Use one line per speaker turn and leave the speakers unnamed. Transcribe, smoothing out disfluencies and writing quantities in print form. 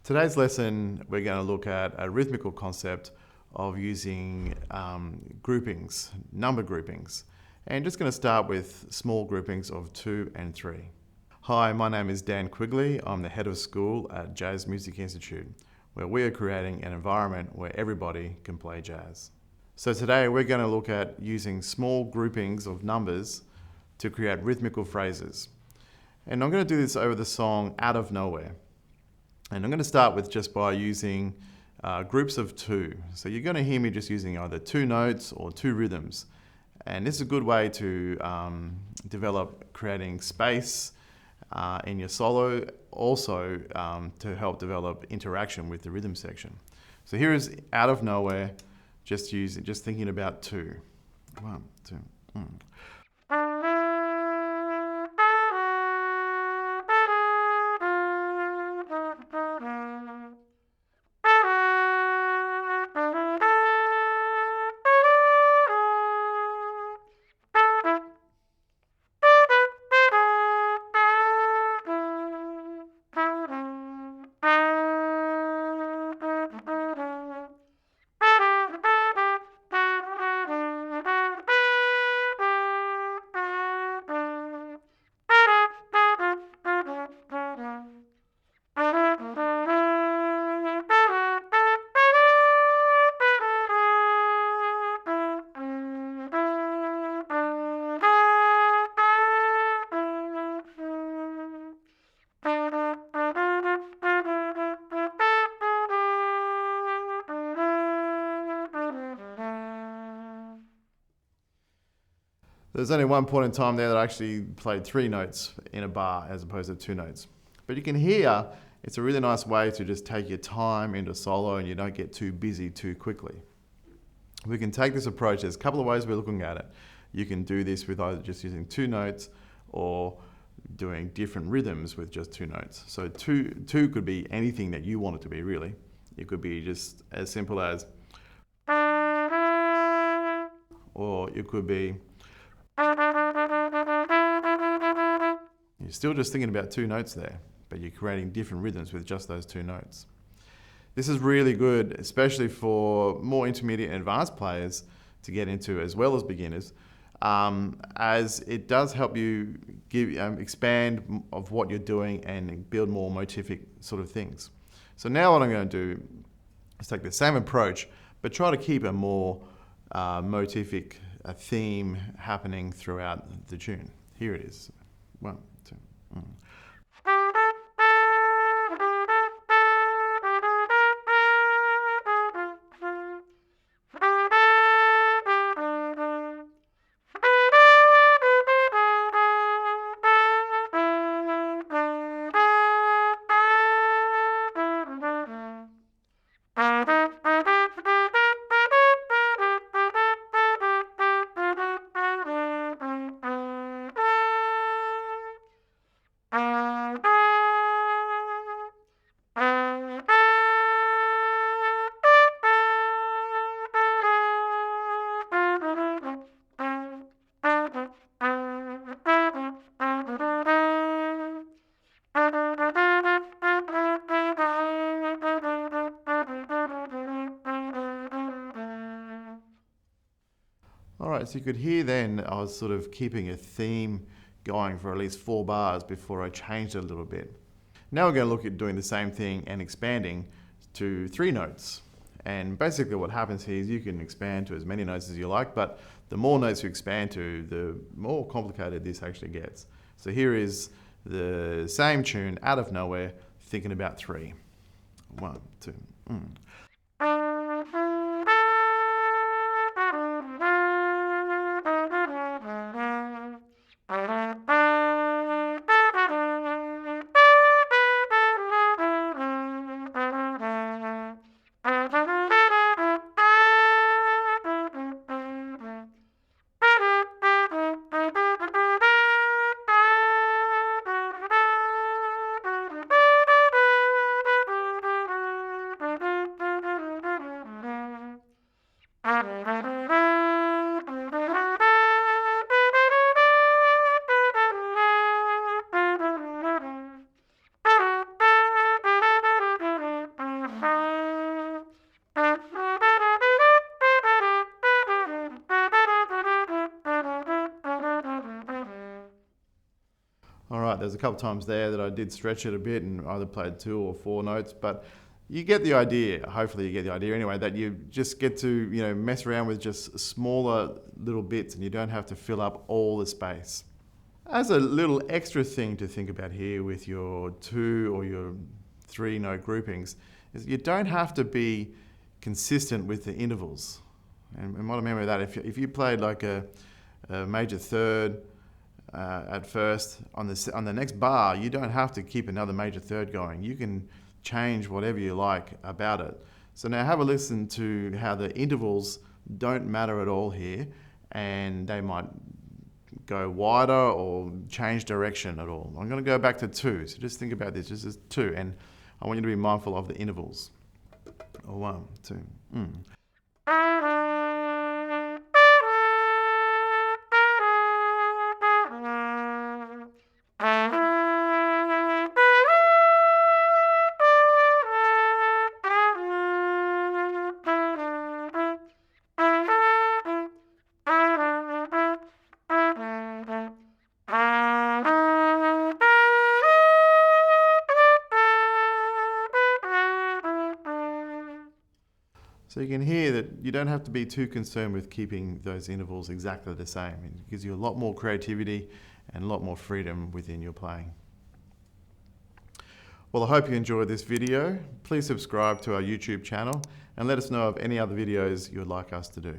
Today's lesson, we're going to look at a rhythmical concept of using groupings, number groupings. And just going to start with small groupings of 2 and 3. Hi, my name is Dan Quigley. I'm the head of school at Jazz Music Institute, where we are creating an environment where everybody can play jazz. So today we're going to look at using small groupings of numbers to create rhythmical phrases. And I'm going to do this over the song Out of Nowhere. And I'm going to start with just by using groups of 2. So you're going to hear me just using either 2 notes or 2 rhythms. And this is a good way to develop creating space in your solo, also to help develop interaction with the rhythm section. So here is Out of Nowhere, just thinking about 2. 1, 2. There's only one point in time there that I actually played 3 notes in a bar as opposed to 2 notes. But you can hear it's a really nice way to just take your time into solo and you don't get too busy too quickly. We can take this approach. There's a couple of ways we're looking at it. You can do this with either just using 2 notes or doing different rhythms with just 2 notes. So two could be anything that you want it to be, really. It could be just as simple as, or it could be, you're still just thinking about 2 notes there, but you're creating different rhythms with just those 2 notes. This is really good, especially for more intermediate and advanced players to get into, as well as beginners, as it does help you expand of what you're doing and build more motivic sort of things. So now what I'm going to do is take the same approach, but try to keep a more motivic theme happening throughout the tune. Here it is. 1, 2. Alright, so you could hear then I was sort of keeping a theme going for at least 4 bars before I changed it a little bit. Now we're going to look at doing the same thing and expanding to 3 notes. And basically what happens here is you can expand to as many notes as you like, but the more notes you expand to, the more complicated this actually gets. So here is the same tune, Out of Nowhere, thinking about 3. 1, 2. There's a couple times there that I did stretch it a bit and either played 2 or 4 notes, but you get the idea. Hopefully you get the idea anyway, that you just get to, mess around with just smaller little bits and you don't have to fill up all the space. As a little extra thing to think about here with your 2 or your 3 note groupings is you don't have to be consistent with the intervals. And what I mean by that, if you played like a major third at first, on the next bar, you don't have to keep another major third going. You can change whatever you like about it. So now have a listen to how the intervals don't matter at all here, and they might go wider or change direction at all. I'm going to go back to 2, so just think about this. This is 2, and I want you to be mindful of the intervals. 1, 2. So you can hear that you don't have to be too concerned with keeping those intervals exactly the same. It gives you a lot more creativity and a lot more freedom within your playing. Well, I hope you enjoyed this video. Please subscribe to our YouTube channel and let us know of any other videos you would like us to do.